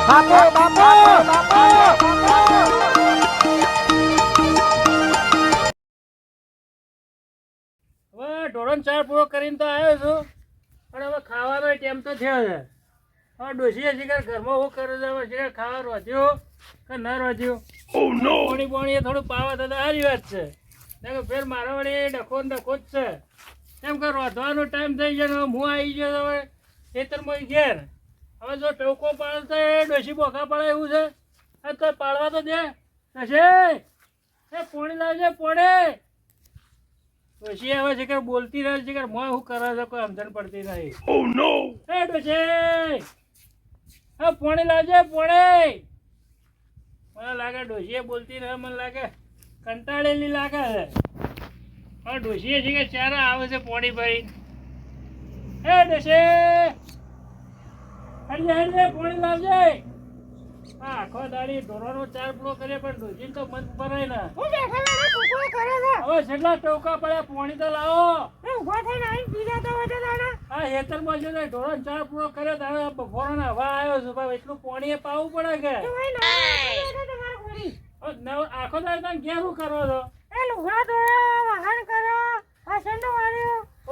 બાપુ બાપુ બાપુ હવે ઢોરણ ચાર પૂરો કરીને તો આવ્યો છું પણ હવે ખાવાનો ટાઈમ તો થયો છે. હવે ડોશીએ શિકાર ઘરમાં હું કરે છે, હવે શિકાર ખાવા રોધ્યો કે ના રોધ્યો. પાણી પાણી થોડું પાવા થતા સારી વાત છે. કે ફેર મારા વળી ડખો ને ડખો જ છે. એમ કે રોધવાનો ટાઈમ થઈ ગયો ને હું આવી ગયો હવે ખેતરમાં ઘેર. હવે જો ટોકો પાડતો એ ડોશી બોખા પાડે એવું છે. તો પાડવા તો દે કશે એ પોણી લાવજે પોણે. ડોશી હવે છે કે બોલતી રહે છે કે મોય શું કરે છે કોઈ સમજણ પડતી નહીં. એ ડોશી હા પોણી લાવજે પોણે. મને લાગે ડોશીએ બોલતી રહે, મને લાગે કંટાળેલી લાગે છે. હા ડોશીએ છે કે ચારા આવે છે પોણી ભરી. એ ડોશી હરજે હરજે પોણી લાવજે. હા આખો દાડી ઢોરવાનો ચાર પૂરો કરીએ પણ ડોશી તો મન ભરાય ને. હવે કેટલા ટોકા પડ્યા પોણી તો લાવો. હા હેતરમાં છે ઢોરણ ચાર પૂરો કર્યો તારે બપોરનો હવા આવ્યો છું ભાઈ એટલું પોણી એ પાવું પડે કે. આખો દાડી તમે ઘેર શું કરો છો?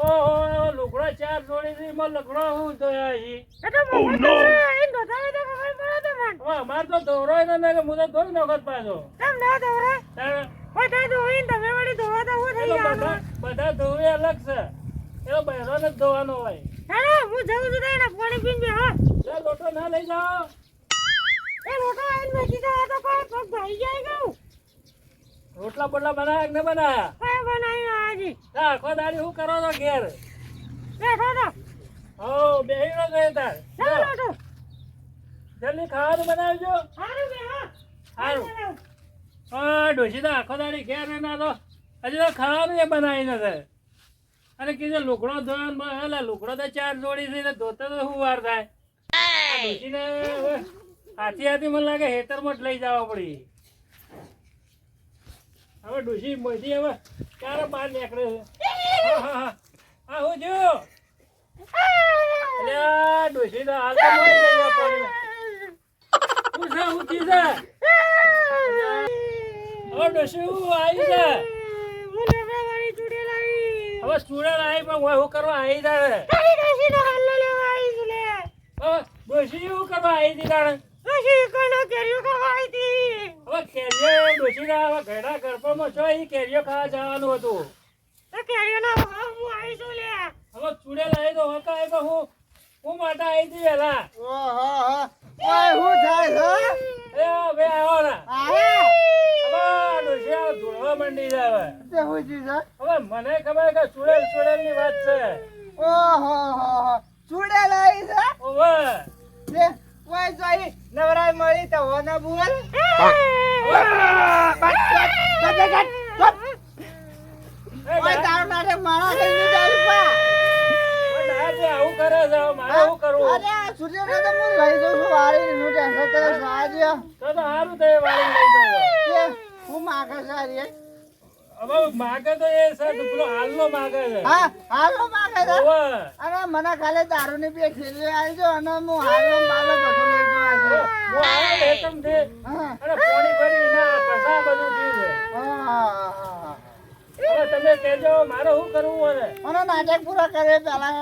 ઓહો લુગડો ચાર જોડી થી લુગડો હું ધોયા છે. અમારે તો ધોરાય ને કે હું તો ધોઈ નખત પાછો. બધા ધોવે અલગ છે, એનો બહેરો ને ધોવાનો હોય. લોટો ના લઈ જાઓ. રોટલા બોટલા બનાયા કે ન બનાયા? આખો દાડી શું કરો છો ઘેર? હો બેહી નો ગયો તાર. જલ્દી ખાવાનું બનાવજો. સારું. હા ડોશી તો આખો દાડી ઘેર ના તો હજી તો ખાવાનું એ બનાવી નથી. અને કીધું લુગડો ધોવાનો લુગડો તો ચાર જોડી છે ધોતો તો શું વાર થાય. ડોશીને હાથી હાથી મને લાગે હેતરમાં જ લઈ જવા પડી. હવે ડોશી મોદી હવે ક્યારે બહાર નીકળે છે. હા હું જોયું ડોશી તો હાલ તો મરી ગઈ પાણી. હું છે હું ચીજ હવે ડોશી હું આવી છે. હવે ચૂડેલ આવી પણ હું કરવા આવી તારે. ડોશી શું કરવા આવી હતી તારે? હવે કેરીઓ ડોશી ના હવે ઘડા ગરબામાં છો એ કેરીઓ ખાવા જવાનું હતું. હવે ચૂડેલ આવી તો હકા કે હું માટે આવી હતી વેલા. હવે આવો ને ડોશી ધોળવા માંડી છે હવે. હવે મને ખબર કે ચૂડેલ ચૂડેલ ની વાત છે. નવરાય મળી તો ના બોલ. તારું નાટક મારા આવું કરે છે મારે શું કરવું? સૂર્ય તો હું લઈ જઉં છું વાળી નું ટેન્શન કરે સારું થાય વાળી લઈ જાવ. હું માગે સારી હવે માગે તો એ સર પેલો હાલનો માગે છે. હા હાલો માગે છે. અને મને ખાલે દારૂ ની બે ખેલી આવી જો અને હું હાલો બાલો બધું લઈ જઉં આજે. હું આવ્યો રેતમ થી અને પાણી ભરી ના પસા બધું થયું છે. હવે તમે કહેજો મારે શું કરવું હોય? મને નાટક પૂરા કરે પેલા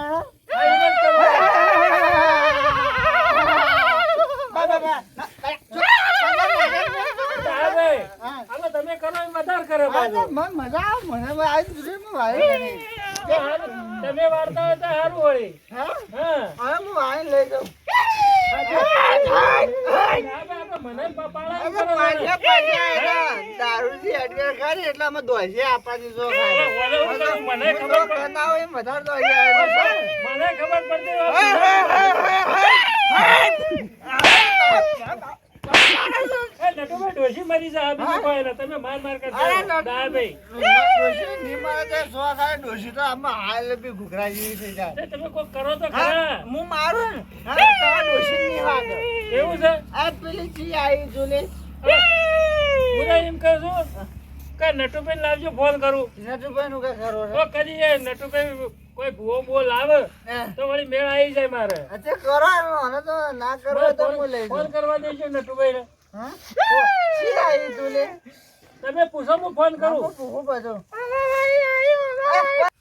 તમે કરો વધારે કરે મજા આવે મને તમે વાર્તા હોય તો સારું વળી. હું વાળી લઈ જાઉં. દારૂથી અડવેર કરી એટલે અમે દોહી આપવા દીધો. મને ખબર પડતી ડોશી મરી જાય તમે માર માર કરતા ડોશી તો આમાં હાલ બી ઘૂઘરા જેવી થઈ જાય. તમે કોઈ કરો તો ખરા. હું મારું ને ડોશી ની વાત એવું છે. આ પેલી ચી આવી જોલે હું એમ કહું છું કે નટુભાઈ લાવજો ફોન કરું નટુભાઈનું કઈ ખરું છે? તો કદી એ નટુભાઈ કોઈ ભૂવો બો લાવે તો વળી મેળ આવી જાય મારે અચ્છા, કરો એમ. મને તો ના કરવો હોય તો હું લઈ ફોન જઉં. કરવા દેજો નટુભાઈને હા? શી આવી તું લે? તમે પૂછો હું ફોન કરું હું પૂછું પાછું.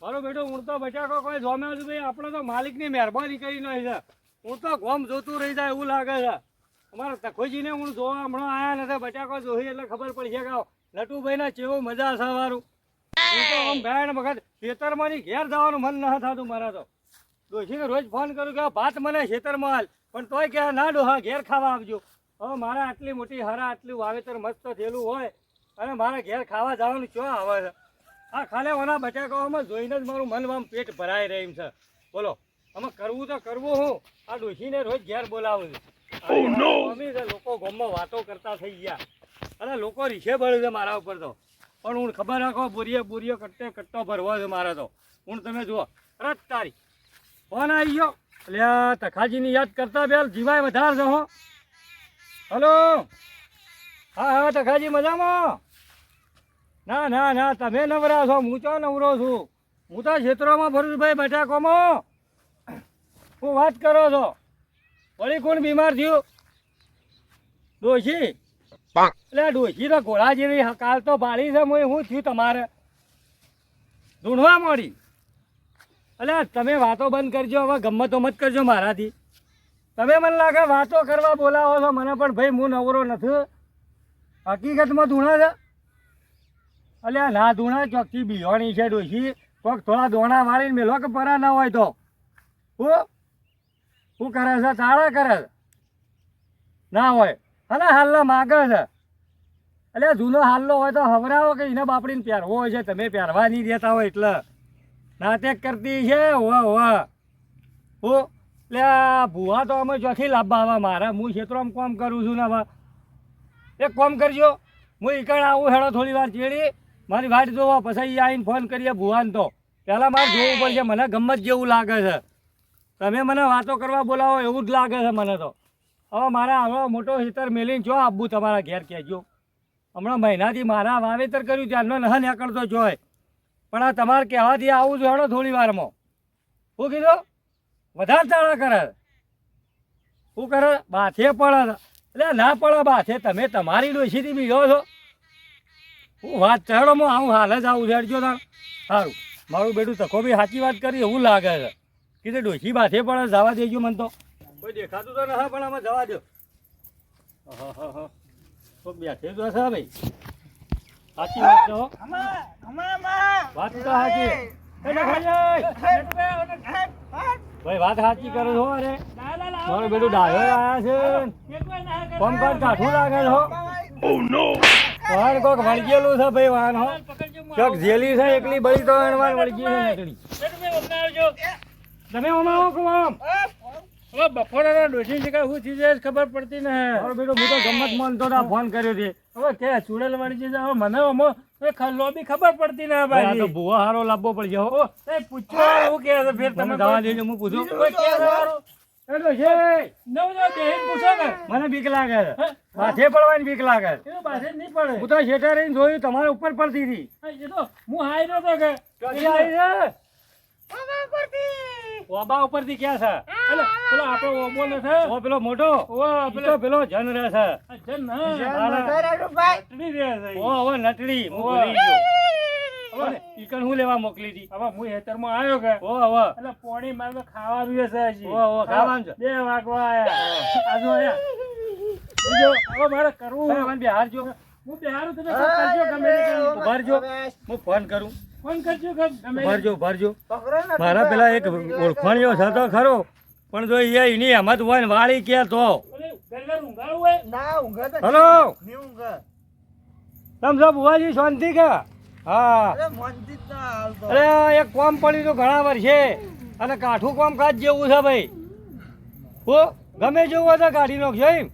મારો બેટો હું તો બચાકો કોઈ જોમ્યો છું ભાઈ આપણે તો માલિકની મહેરબાની કરી નહીં છે હું તો ગોમ જોતું રહી જાય એવું લાગે છે અમારા તખોજીને હું જોવા હમણાં આયા નથી બચાકો જોઈ એટલે ખબર પડશે કે નટુભાઈના ચેવો મજા છે મારું હું તો આમ ગાયણ વખત ખેતરમાંની ઘેર જવાનું મન ન થતું મારા તો ડોશીને રોજ ફોન કરું કે ભાત મને ખેતરમાં હાલ પણ તોય કે ના ડોહા ઘેર ખાવા આવજો હવે મારા આટલી મોટી હરા આટલું વાવેતર મસ્ત થયેલું હોય અને મારા ઘેર ખાવા જવાનું ચો આવે છે આ ખાલે ઓના બટાકાઓમાં જોઈને જ મારું મન આમ પેટ ભરાઈ રહ્યું છે બોલો આમાં કરવું તો કરવું હું આ ડોશીને રોજ ઘેર બોલાવું છું મમ્મી છે લોકો ગામમાં વાતો કરતા થઈ ગયા અને લોકો રીસે બળે છે મારા ઉપર તો પણ હું ખબર રાખો બોરીએ કટ્ટે કટ્ટો ભરવો છે મારે તો હું તમે જુઓ રત તારી ફોન આવી ગયો એટલે આ તખાજીની યાદ કરતા બેલ જીવાય વધારે છે હો હલો હા તખાજી મજામાં ના ના ના તમે નવરા છો હું ચો નવરો છું હું તો ક્ષેત્રોમાં ફરું છું ભાઈ બટાકોમાં હું વાત કરો છો વળી કોણ બીમાર થયું ડોશી એટલે ડોશી તો ઘોડા જેવી કાલ તો પાડી છે હું થયું તમારે ધૂણવા મળી એટલે તમે વાતો બંધ કરજો હવે ગમતો મત કરજો મારાથી તમે મને લાગે વાતો કરવા બોલાવો છો મને પણ ભાઈ હું નવરો નથી હકીકતમાં ધૂણા છે અલ્યા ના ધૂણા ચોકથી બિહોણી છે ડોશી કોક થોડા દોણા વાળીને મેલો કે પરા ના હોય તો શું કરે છે તાળા કરે છે ના હોય અને હાલના માગે છે એટલે જૂનો હાલનો હોય તો હવરાવો કે એને બાપડીને પહેરવો હોય છે તમે પહેરવા નહીં દેતા હોય એટલે નાટક કરતી છે વાહ એટલે આ ભૂવા તો અમે ચોથી લાભવા આવા મારા હું ક્ષેત્રમાં કામ કરું છું ને હવે એક કામ કરજો હું ઈકણ આવું હેડો થોડી વાર ચેડી મારી વાટ જોવા પછી આવીને ફોન કરીએ ભુવાને તો પહેલાં મારે જોવું પડશે મને ગમત જેવું લાગે છે તમે મને વાતો કરવા બોલાવો એવું જ લાગે છે મને તો હવે મારા આવો મોટો હિતર મેલીને જો આપવું તમારા ઘેર કહેજો હમણાં મહિનાથી મારા વાવેતર કર્યું ત્યારનો નહ નીકળતો જોય પણ આ તમારે કહેવાથી આવું છું હેડો થોડી વારમાં શું કીધું વધારે ચાળા કરે શું કરે બાથે પડે એટલે ના પડે બાથે તમે તમારી ડોશીથી બીજો છો હું વાત ચહેડો હું આવું હાલ જ આવું છેડજો તાર સારું મારું બેટું તકો બી સાચી વાત કરી એવું લાગે છે કીધું ડોશી બાથે પડે જવા દેજો મને તો કોઈ દેખાતું તો નથી પણ આમાં જવા દો તો બેઠે તો હશે ભાઈ સાચી વાત છે હો વાત તો સાચી ભાઈ વાત સાચી કરો છો અરે મારું બેટું ડાયો આવ્યા છે કોમ કાઢ કાઠું લાગે છે હો વાહન કોક વળગેલું છે ભાઈ વાહન હો ચોક જેલી છે એકલી બળી તો વાહન વળગી છે નીકળી તમે ઓમાં આવો આમ હવે બપોરના ડોસી જગ્યા શું ચીજ ખબર પડતી ને મારો બેટો હું તો ગમત માનતો ના ફોન કર્યો છે હવે કે ચૂડેલ વાળી ચીજ હવે મને લોબી ખબર પડતી ને ભાઈ આ તો ભાઈ ભૂવા હારો લાવવો પડશે હો પૂછ્યો એવું કે છે ફેર તમે તમે દવા દેજો હું પૂછું કોઈ કે સારું એટલો છે નવ દેહીને પૂછો કે મને બીક લાગે છે માથે પડવાની બીક લાગે છે એનું પાસે નહીં પડે હું તો શેઠે રહીને જોયું તમારે ઉપર પડતી હતી એ તો હું હાઈ નતો કે ચોથી આવી છે ઓબા ઉપરથી ક્યાં છે એટલે પેલો આપણો ઓબો ને છે ઓ પેલો મોટો ઓ પેલો પેલો જન રહે છે જન ભાઈ નટડી રહે છે ઓ હવે નટડી હું ઓવા. ભૂલી ગયો હવે ઈકણ હું લેવા મોકલી હતી હવે હું હેતરમાં આવ્યો કે ઓ હવે એટલે પોણી મારે તો ખાવાનું હશે હજી ઓ ખાવાનું છે 2 વાગવા આયા આજુ આયા બીજો હવે મારે કરવું તમે મને બિહાર જો હું બિહારું તમે કોક કરજો ગમે તે કરજો. ઉભાર જો હું ફોન કરું ફોન કરજો કે ગમે તે. ઉભાર જો મારા પેલા એક ઓળખાણીઓ છે તો ખરો પણ જો એ એની હિંમત હોય ને વાળી કે તો ઓલે ઘર ઊંઘાડું હોય ના ઊંઘે તો હલો નહીં ઊંઘે. તમ સબ બુવાજી શાંતિ કે હા અરે મનથી જ ના હાલતો. અરે એક કોમ પડ્યું તો ઘણા વર્ષે અને કાઠું કોમ કાજ જેવું છે ભાઈ હો ગમે જેવું હોય તો કાઢી નાખજો એમ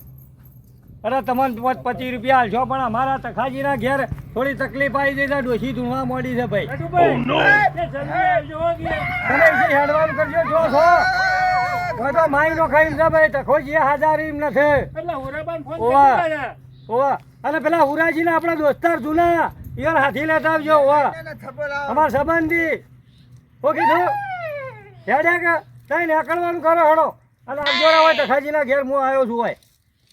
અરે તમને 25 રૂપિયા હાલશો પણ અમારા તખાજીના ઘેર થોડી તકલીફ આવી ગઈ છે ડોશી ધૂણવા મોડી છે ભાઈ નટુભાઈ, એ જલ્દી આવજો હો કે. તમે જે હેડવાન કરજો જો છો હવે તો માઈનો ખાઈને છે ભાઈ તખોજી હાજર એમ નથી એટલે હોરાબાન ફોન ઓવા. કરી દીધા. ઓવા અને પેલા હુરાજીના આપણા દોસ્તાર જૂના યાર હાથી લેતા આવજો વાહ એને થપ્પો લાવો. અમાર સંબંધી હું કીધું હેડે કે તઈ નીકળવાનું કરો હડો અને આમ જોરા હોય તો ખાજીના ઘેર હું આવ્યો છું હોય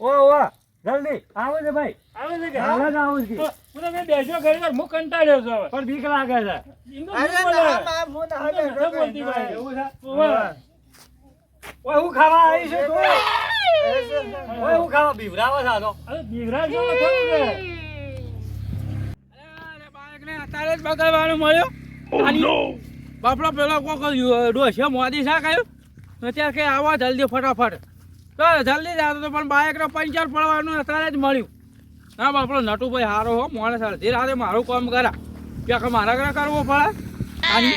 ઓ જલ્દી આવો છે ભાઈ આવે છે કે હાલ જ આવું છું હું તમે બેસો ઘરે તો હું કંટાળ્યો છું હવે પણ બીક લાગે છે ઈનો અરે શું બોલે? ના, ના, હું ના ઈનો બેઠો નથી બોલતી બેઠો. ભાઈ. એવું છે ઓવે. ઓય હું ખાવા આવી છું તું ઓય હું ખાવા બીવરાવો છે આ તો અરે બીવરા જેવો ખરું છે. અરે બાળકને અત્યારે જ બગાડવાનું મળ્યો બાપડો પેલો કોઈ ડોસ્યો મોદી શાક આવ્યું અત્યારે કે આવો જલ્દી ફટાફટ તો જલ્દી જ આવતો હતો પણ બાઇકનો પંચર પડવાનું અત્યારે જ મળ્યું ના બાપડો નટુભાઈ હારો હો માણસ અડધી રાતે મારું કામ કરા કે મારા ઘરે કરવું પડે આની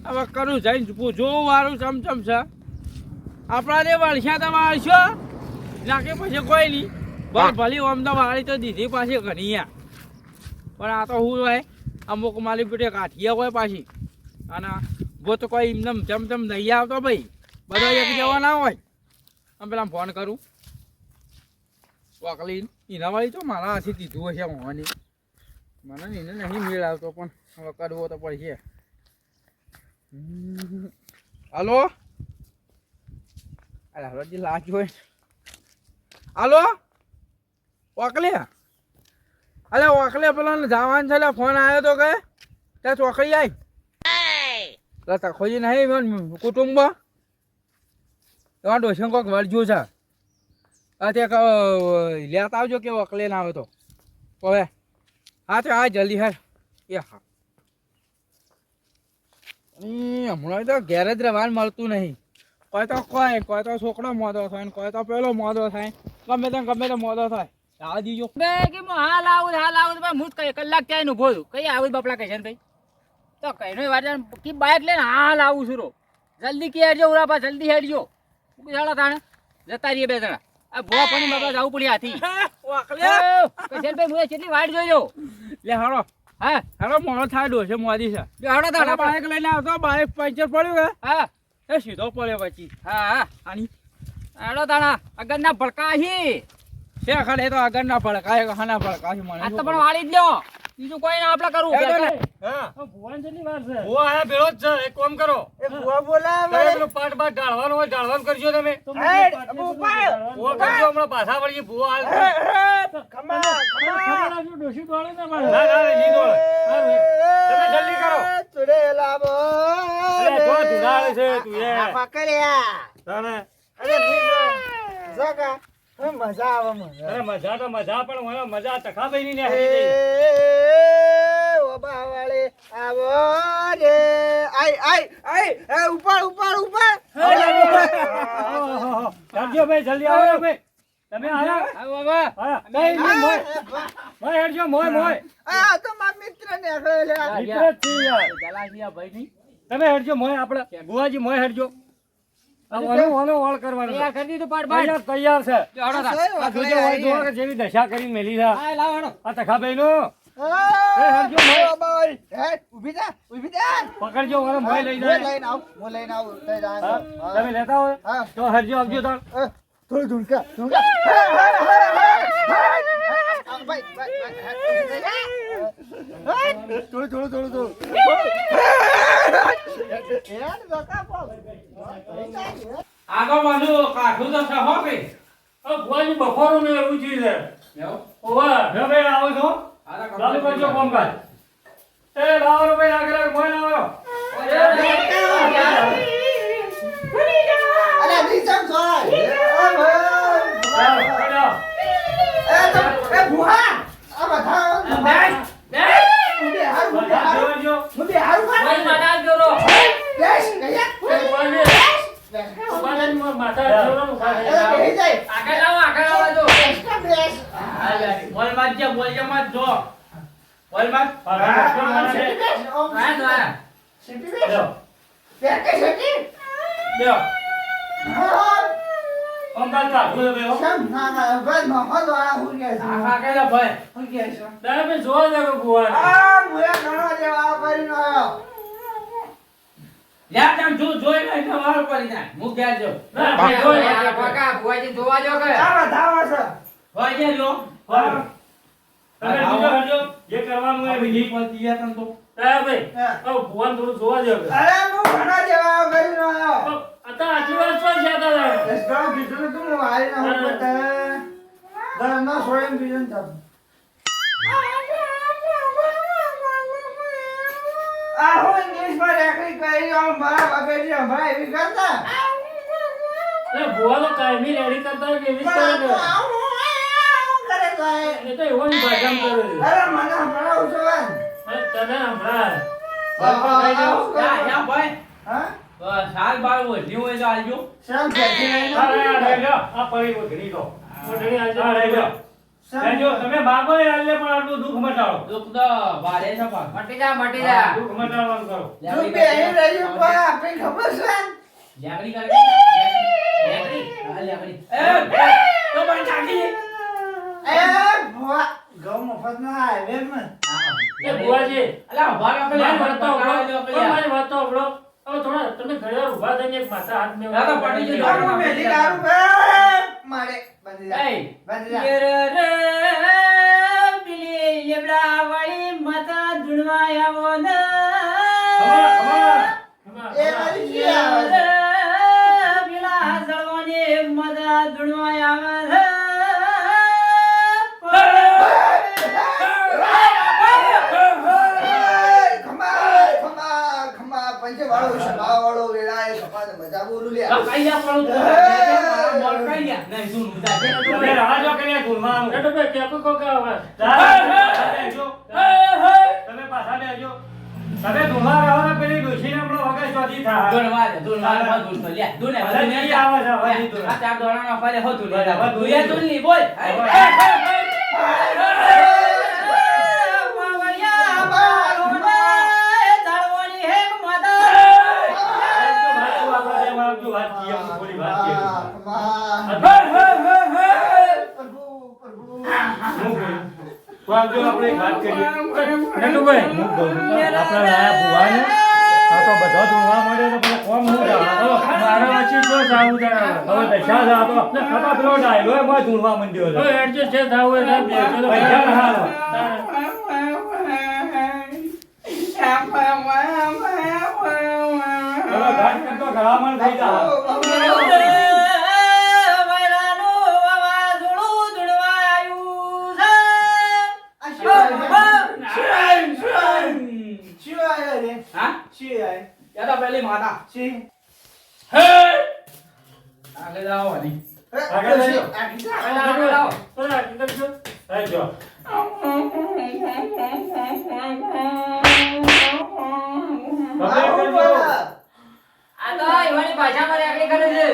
હવે કરું જઈને જોવું વારું ચમચમ છે આપણા જે વળશ્યા તો વાળશો નાખે પછી કોઈ નહીં બસ ભલી આમ તો વાળી તો દીધી પાછી ઘણી યા પણ આ તો શું હોય અમુક માલી પેટે કાઠિયા હોય પાછી અને જો તો કોઈ એમને ચમચમ નહીં આવતો ભાઈ બધા એક જેવા ના હોય આમ પેલા ફોન કરું વાકલી એના વાળી તો મારા હાથી દીધું હશે મોહની મને એને નહીં મેળ આવતો પણ હવે કરવો તો પડશે હાલો અરે હરજી લાજ હોય હાલો વાકલી અરે ઓકલે પેલા જવાનું છે એટલે ફોન આવ્યો તો કે ત્યાં ચોકડી આવી એટલે તખોજી નહીં કુટુંબ તમારા ડોસન કોઈક વળજ્યું છે ત્યાં લેતા આવજો કે ઓકલે ના આવે તો હવે હા તો આ જલ્દી હેર એ હા હમણાં તો ઘેર જ રહેવાનું મળતું નહીં કોઈ તો છોકરો મોદો થાય ને કોઈ તો પેલો મોદો થાય ગમે તે મોદો થાય આ દીજો બે કે હું હાલ આવું પણ હું કઈ કલાક ત્યાં ઉભો છું કઈ આવું બાપલા કહેશે ને ભાઈ તો કઈનો વાત કે બાઇક લઈને હાલ આવું છું રો જલ્દી કે હેડજો ઉરાપા જલ્દી હેડજો બિચારા તાણે જતા રહીએ બે જણા આ ભોવા પાણી બાપા જવું પડે હાથી કહેશે ભાઈ હું કેટલી વાટ જોઈ લો લે હારો હા હારો મોડો થાય ડોસે મોદી છે જો હાડો તાણે બાઇક લઈને આવતો બાઇક પંચર પડ્યું કે હા એ સીધો પડ્યો પછી હા આની હાડો તાણા અગરના ભડકા હી છે ખાલી એ તો આગળના ભડકાય ખાના ભડકાય મને આ તો પણ વાળી જ લ્યો બીજું કોઈ ના આપણે કરવું હા આ ભુવન જેટલી વાર છે હું આયા ભેળો જ છે એક કામ કરો એ ભૂવા બોલાવે તમે મને. પેલું પાટ બાટ ઢાળવાનું હોય ઢાળવાનું કરજો તમે તો હેડ, મને અબુ પાટલી ઉપાડ. ભૂવો કરજો હમણાં પાછા વળીએ ભૂવો હાલ ખમા, ખબર ખમા. રાખજો, ડોશી દોડે ને ના મારે. ના નહીં દોડે. તમે જલ્દી કરો. તુરે લાવો અરે જો ધુનાળે છે તું એ આ પકડ્યા તને અરે જગા મજા આવે મને અરે મજા તો મજા પણ મને મજા તખાભાઈ ની હારી ગઈ ઓબા વાળે આવો રે આય ઉપર કરજો ભાઈ જલ્દી આવો ને ભાઈ તમે આયા હા બાબા હા નહીં નહીં મોય મોય હેડજો મોય આ તો મારા મિત્ર ને આગળ લે મિત્ર જ છે યાર જલાશિયા ભાઈ ની તમે હેડજો મોય આપણે ગુવાજી મોય હેડજો આ ઓનો ઓળ કરવાનો તૈયાર કરી દીધું પાટ બાટ તૈયાર છે જો હાડો તાણ. આ જોજો હોય જોવો કે જેવી દશા કરીને મેલી છે હા લાવો હાડો આ તખાભાઈ નો ઉભી થા પકડજો મને મોય લઈ હું જાય લઈને આવું લઈ હા? જાય તમે લેતા હોય હા. તો હેડજો આવજો તાર થોડું ઝુંકા થોડું આગળ બાજુ કાઠું તો છે હો ભાઈ આ ભુવાજી બફોરો ને એવું ચીજ છે ઓવા જો ભાઈ આવો છો ચાલુ કરજો કામકાજ એ લાવો ભાઈ આગળ મોય લાવો અરે નીચમ સોય ચાલો, પકડો. એ ભુવા આ બધા મુદે હારું જો ભાઈ માતા જોરો બેસ કયા માથા જોડવાનું ખાય. બેહી જાય આગળ લાવો જો બેસ બોલ માત જે બોલ જે માત જો બોલ માત હા દ્વારા સિટી બેસ બેકે સિટી લ્યો કામકાજ કાઢો છે ભાઈ, હો. સમ ના બસ મહો દ્વારા હું કે છે આખા કેલા ભાઈ હું કે છે તારે ભાઈ જોવા જાગો ભુવાને. આ મુયા ઘણો જેવા કરીને આયો લ્યા તમ જોઈ લે એટલે વાર પડી જાય હું ઘેર જો ના, ભાઈ જોઈ લે. કાકા ભુવાજી જોવા જો કે આ બધા છે ભાઈ જે લો તમે બીજો હેડજો જે કરવાનું એ વિધિ પતી ગયા તને તો હા ભાઈ હા. હવે ભુવન થોડું જોવા દો હવે. અરે હું ઘણા જેવા કરી રહ્યો અત્યારે આટલી વાર શું છે અત્યારે? રસ્તામાં કીધું ને તું હારી ના હું બતા ઘરના સોયમ બીજું તમ આ હું ઇંગ્લિશમાં રેકડી કરી મારા વગેરે હમણાં એવી કરતા એટલે ભુવા તો કાયમી રેડી કરતા હોય કે એવી જ કરે ને. કરે તો એ તો એવો જ ભાષામાં કરે છે. અરે મને હમણાં ઉછવાન અને તને સંભળાય. યા ભાઈ હા સાલ બાર વધ્યું હોય તો આવજો શામ ખેતી આ રહી લો આ પડી ઓઢણી લો ઓઢણી આજે આ રહી લો લેજો તમે માગો એ આલે પણ આટલું દુઃખ મટાડો દુઃખ તો ભારે છે પણ મટી જા દુઃખ મટાડવાનું કરો તું બે અહીં રહ્યું પણ આપણી ખબર છે લેકડી કરે લેકડી હા લેકડી તો પણ ચાકી એ ભુવા ગૌ મફત ના હાઈવે માં એ ભુવાજી અલા ઉભા રાખો લે મારી વાત તો બતાવો સાંભળો. લે પણ મારી વાત તો સાંભળો. હવે થોડા તમે ઘણી વાર ઊભા થઈને એક માથા હાથ મેં ના, તો પડી જજો. આનું મેલી દારૂ મારે બંધી જા એય બંધી જા રે પેલી લેબડા વાળી માતા ધૂણવા આવો ને એ મારી જી આવે છે. પેલા જળવાની માતા ધૂણવા આવે છે વાળો સભા વાળો વેળા એ સભા મજા બોલું લે કઈ જા પણ મોર કઈ જા નહીં સુન મુદા તમે રાજો કરીને ગુલમાનું એ તો ભાઈ કેકો કો કે આવાજ. તમે પાછા લેજો તમે ગુલમા રહો ને પેલી ડોશીને આપણો વગર ચોથી થાય દોડવા દે દોડવા દોડ તો લે દોડ ને હવે જી આવે છે હવે જી આ ચાર દોડાનો ફાલે હો તું લે હવે તું એ તું ની બોલ આપણે વાત કરીએ નટુભાઈ આપણે લાયા ભુવાને આ તો બધા ધૂણવા મળે તો પેલા કોમ હું મારા વચ્ચે જો સાવું તારા. હવે દશા છે આ તો આપણે ખબર પેલો ડાયલો એમાં ધૂણવા મંડ્યો છે હવે એડજસ્ટ છે થાવું હોય તો બેસો તો પૈસા ના હાલો. હવે ઘાટ કરતો ઘડામણ થઈ જા હા યા તો પેલી માતા આગળ જાઓ હરી આગળ લઈ લો. બરાબર, કીધું છું. થઈ ગયો તમે કરજો આ તો એવાની ભાષામાં રેકડી કરે છે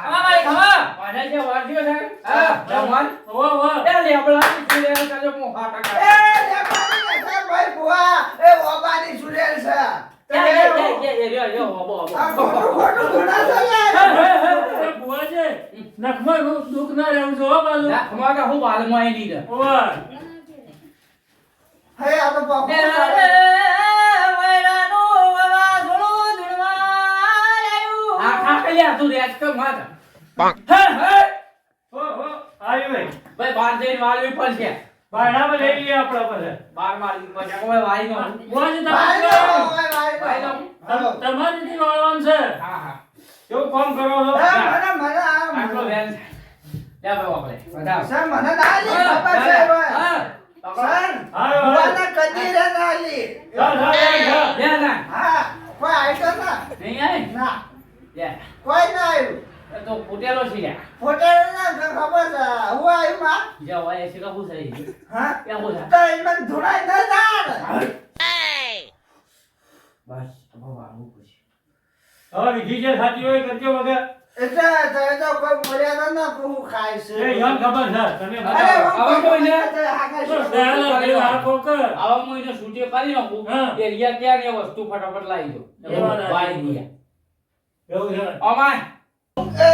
અમારે ખબર પાછા જે વારજીઓ છે હા જમવાન ઓહો, ઓહો. એ લે આપણા લે કાજો મોહા ટકા યો ઓબો ઓબો એ ભુવાજી, નખમાં દુઃખ ના રહેવું જોઈએ હો બાજુ. ના અમારે હું બાલમાં આવી લીધા ઓહો. આ ખાકલિયા તું રેજ કર માત હો હો આવી ભાઈ ભાઈ બાર જઈને વાળવી પડશે બાયણામાં લઈ લઈએ આપણે પછી બાર મારી પછી કોઈ વાળી નો ભુવાજી, તમારી રીતે વાળવાનું છે. હા હા કેવું કામ કરો છો આટલો વેન લે ભાઈ આપણે લે ના નહીં આય લે કોઈ ના આવ્યું એ તો ફૂટેલો છે લે હોટેલ ના ખબર છે હું આવ્યું માં જે હોય છે કે હું સહી હા કે હું છે તો એમાં ધોળાઈ ના જાણ બસ હવે વાળવું પછી હવે વિધિ જે સાચી હોય એ કરજો વગર એટલે તમે તો કોઈ મર્યાદા ના કહું ખાય છે એ યાદ ખબર છે તમે અરે બતાવો. હું હવે કોઈ ને તો દયાલા પેલું હાથ કોકર. આવા મહિને છૂટી કરી નાખું હા. એ રિયા ક્યાં ને વસ્તુ ફટાફટ લાવી દો એ વાત સાચી. વાળી દીયા એવું છે અમાય એ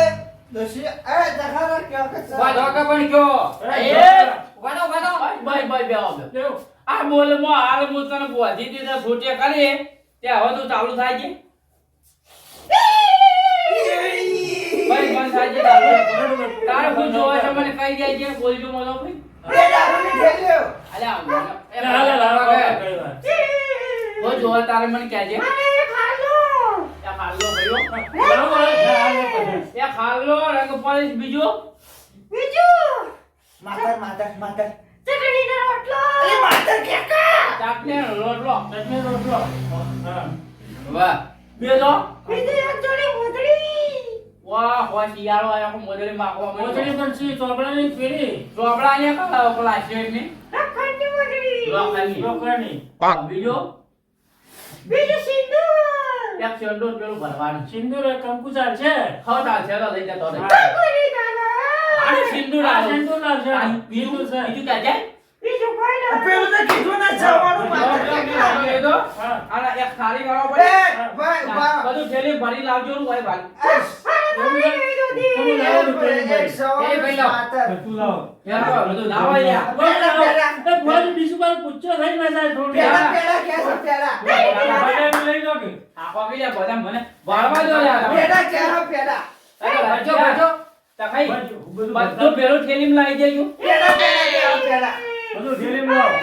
દોશી એ દેખાડા ક્યાં કે વાદો કે પણ કયો એ, વાડો વાડો બાય બાય બે આવ કેવું? આ બોલમાં હાલ હું તને બોધી દીધા છૂટી કરી તે હવે તું ચાલુ થાય છે ભાઈ બંધ થાય છે દારૂ. તારે હું જોવા છે મને કહી દે છે બોલજો મલો ભાઈ. એ દારૂની થેલીઓ. અલ્યા એ હાલે લાવો ભાઈ. કઈ વાત હું જોવા તારે મને કહેજે. એ ખાલો ભાઈઓ. એ ખાલો રંગ પાલીશ બીજો. માતર. અરે માતર કેકા. ચાટને રોટલો. ચટણી રોટલો હા વાહ. બેજો. વાહ વાહ શિયાળો આયો મોદરી માખવા મોચડી પણ છે ચોપડાની ફેરી ચોપડા અહીંયા કા પેલા શેઠની લોખંડની. રોકડાની બીજો એક સિંદૂર પેલું ભરવાનું. સિંદૂર કંકુચાર છે ખાવ ચાલશે તો લઈ જતો રહે. હા. આ સિંદૂર આ આવ્યો. સિંદૂર લાવશે બીજું સિંદૂર છે બીજું ક્યાં જાય? પેલું તો કીધું ના જવાનું માતર કેકા. એ તો હા. આના એક થાળી વાળો એ પડે. ભાઈ ઉભા. બધું થેલી ભરી લાવજો ને ભાઈ ભાઈ. તમે લાવો તો પેલી એક ભાઈ. સવાલ એ ભાઈ લાવો. માતર. તું લાવો યાર બધું લાવો યાર. એ ભોજ બીજું બાર પૂછ્યો થઈ ના જાય થોડું પેલા કે છે પેલા. ભાઈ લઈ લો કે આ કોકી લે બધા મને વાળવા દો યાર. પેલા કે હા પેલા. ભરજો ભરજો. તો ખાઈ બધું પેલું થેલીમાં લાવી દેજો. પેલા કે હા પેલા. બધું થેલી માં લાવો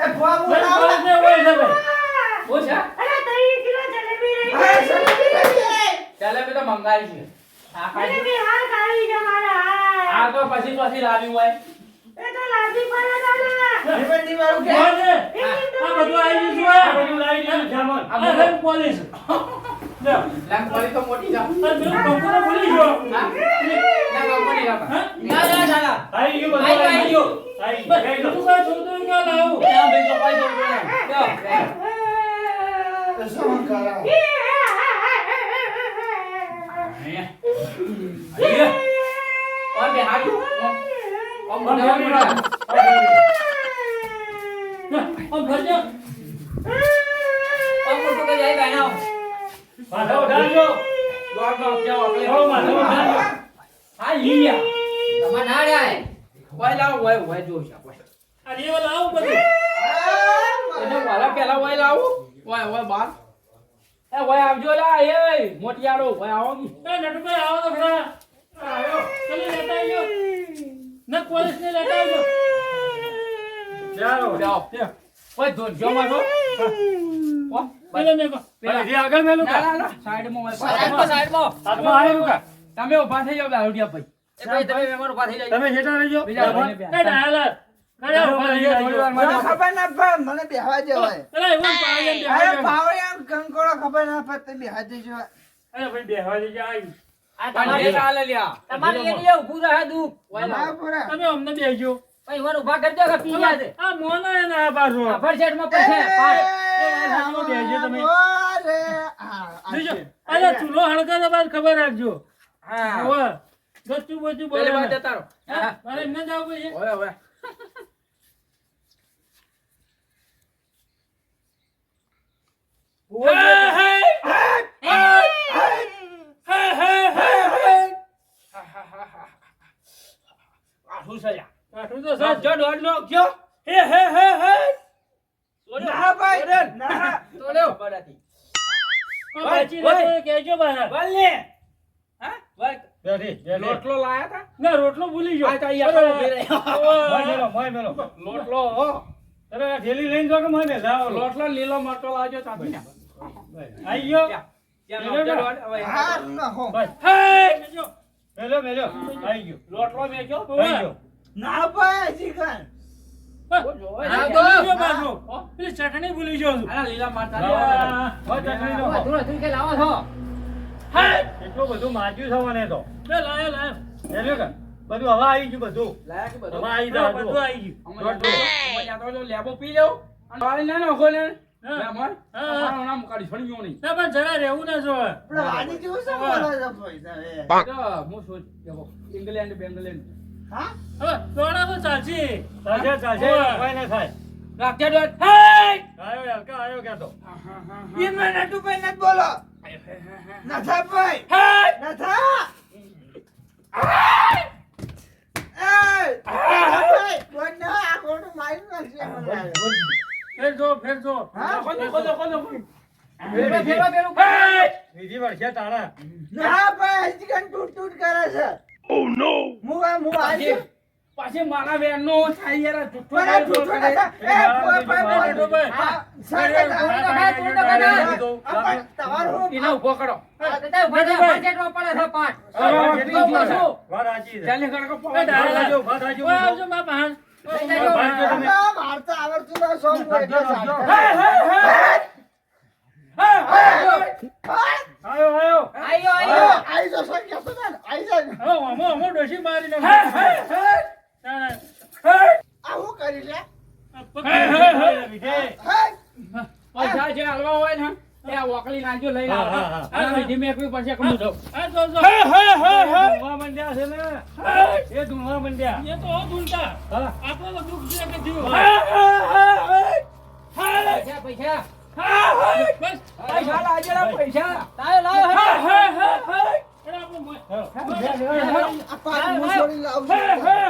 એ ભુવા ભાઈ બોલાવો. ભોજ ને હોય છે ભાઈ ઓ છે હા જલેબી લઈ. ચાલે બે તો મંગાવી છે. આ ખાઈ આ તો પછી લાવ્યું હોય. જીવનની વાળું કે. ભોજ ને આ બધું આવી ગયું આ છે બધું લાવી દીધું સામાન. આ રંગ પોલીસ લે લાંગ પડી તો મોટી જા. આ પેલું કંકુને ભૂલી ગયો હા? ના કંપની રાખા. હા? ના ચાલા. આવી ગયું બધું આઈ ગયો. આવી બસ, ગયું. તું કાંઈ જોતું ક્યાં લાવું ત્યાં બેસો પાઈ દો લ્યો. તો શું કરા. और बिहार और मुंडा मुंडा આમ ભરજો और मुंडो के जाई बहना માથા ઉઠાડજો. गॉड गॉड क्या वाकले હો, માથા ઉઠાડજો. हां लिया तमा ना रे ओए लाओ ओए जो છે ઓય આ લેવલ આવું બધું એને વાલા પેલા ઓય લાવો ઓય બાર એ ઓય આવજો લા એ મોટિયાળો ઓય આવો કી એ નટુભાઈ આવો તો ખરા આવ્યો ચલો લેતા આવજો ના પોલીસ ને લેતા આવજો ચાલો. જાઓ ઓય દો જો મારો ઓ પેલો મેકો પેલી આગળ મેલું ના કા? ના સાઈડ માં સાઈડમાં હાથમાં આવ્યું કા? તમે ઊભા થઈ જાવ દારૂડિયા ભાઈ એ ભાઈ તમે મહેમાન ઊભા થઈ જાવ તમે હેઠળ રહેજો. બીજા ભાઈને એ બે ડાયલા કરે ઉભા રહી જાઓ. મને ખબર ના પડે મને બેહવા દેવાય. અરે એવું પાડે ને અરે બેહવા ભાવે આમ કંકોડો ખબર ના પડે બેહવા દેજો. અરે ભાઈ બેહવા દેજો આવી આ પણ તમારી જે ચાલે લ્યા તમારી એની ઊભું રહે દુઃખ ના પૂરા. તમે અમને બેહજો ભાઈ મને ઊભા કરી દો કે પી ગયા છે આ મોનો એને આ પાછો અફર સેટમાં પડશે પાડ સામો બેહજો તમે. અરે આ બીજો અરે ચૂલો હળગા તો બાદ ખબર રાખજો હા ઓય ગચ્ચું બચ્ચું બોલે પેલી વાત ને. જતા રહો હા, મારે એમને જ આવવું છે ઓય ઓય આઠું છે લ્યા કાઠું તો સર જો દોડ નો કયો હે હે હે હે ના ભાઈ ના. તો લ્યો ખબર હતી બાચી ઓય. રહેતો કહેજો બહાર બોલે હા બોલ બેઠી, બેઠી. લોટલો લાયા તા ના રોટલો ભૂલી ગયો આ તો અહીંયા ઉભી રહી. મોય મેલો, મોય મેલો. લોટલો હો અરે આ થેલી લઈને જો કે મોય મેલ. લાવો, લો. લોટલો લીલો મરચો લાવજો ચાંદી ના આઈ ગયો. ત્યાં નોકર વાળ હવે હા ના હો. બસ. કહેજો. મેલો, મેલો. આઈ ગયો. લોટલો મેક્યો આઈ ગયો. ના ભાઈ શીખણ. હા, તો ભૂલી ગયો પાછો. પેલી ચટણી ભૂલી ગયો છું. આના લીલા મરચા લાવો, લેવા હોય ચટણી નો. ધૂળ ધૂળ કે લાવો છો એટલું બધું માજ્યું છે મને તો. લે લાયો લાયો મેલ્યો કે? બધું હવે આવી ગયું બધું. લાયા કે બધું હવે આવી હા, જાય બધું આવી ગયું અમે તો લેબો પી લેવો અને વાળી ના નાખો ને હા. મહેમાન હા. અમારું નામ કાઢી છોડી ગયો નહીં ના પણ જરા રહેવું ના જોવે આપણે વાડી જેવું શું બોલો છો ભાઈ તમે? તો હું સોચ દેખો ઇંગ્લેન્ડ બેંગ્લેન્ડ હા હવે દોડા તો ચાલશે ચાલશે, ચાલશે. ઓય. કોઈ ના થાય. રાખ્યા દોડ હે આવ્યો યાર, ક્યાં આવ્યો ક્યાં તો? એમાં નટુભાઈ નથી બોલો. નથા ભાઈ. નથા. ભાઈ, બોલ ના, આ ખોટું મારી નાખશે મને લાગે. ફેર જો હા? કોનો કોનો કોનો ફેરો ફેરો પેલું પાડ. બીજી વર્ષે તારા ના ભાઈ હજી કન તૂટ તૂટ કરે છે હું આવી પાછી મારા બેનનો થાય યાર જુઠ્ઠો પણ આ તૂટ તૂટ કરે. હા, તમારું એને ઉભો કરો બજેટમાં પડે છે પાટ. વાર આજી ચાલે કડકો એ દાદા. વાત આજી ઓય આવજો મા બહાર. ઓય, લઈ જાજો. મારતા આવડતું ના સોંગ એટલે આયો આયો આયો આયો. આઈ જો સોંગ કેતો ને આઈ જાય હવે અમો ડોશી મારી નાખો. આ હું કરી લે પૈસા જે હાલવા હોય ને એ આ વકલી નાખજો લઈને હા, આવજો. હા, હા. અને ધીમે એકવી પછી કમું જાઉં. આ જો જો. ધૂણવા મંડ્યા છે ને એ ધૂણવા મંડ્યા એ તો ધૂળતા. હા આપણો તો દુઃખ છે કે થયું. પૈસા પૈસા. બસ. પૈસા લાજેલા પૈસા. લાયો લાયો અરે આપણો આ પાછું હું છોડી લાવું છું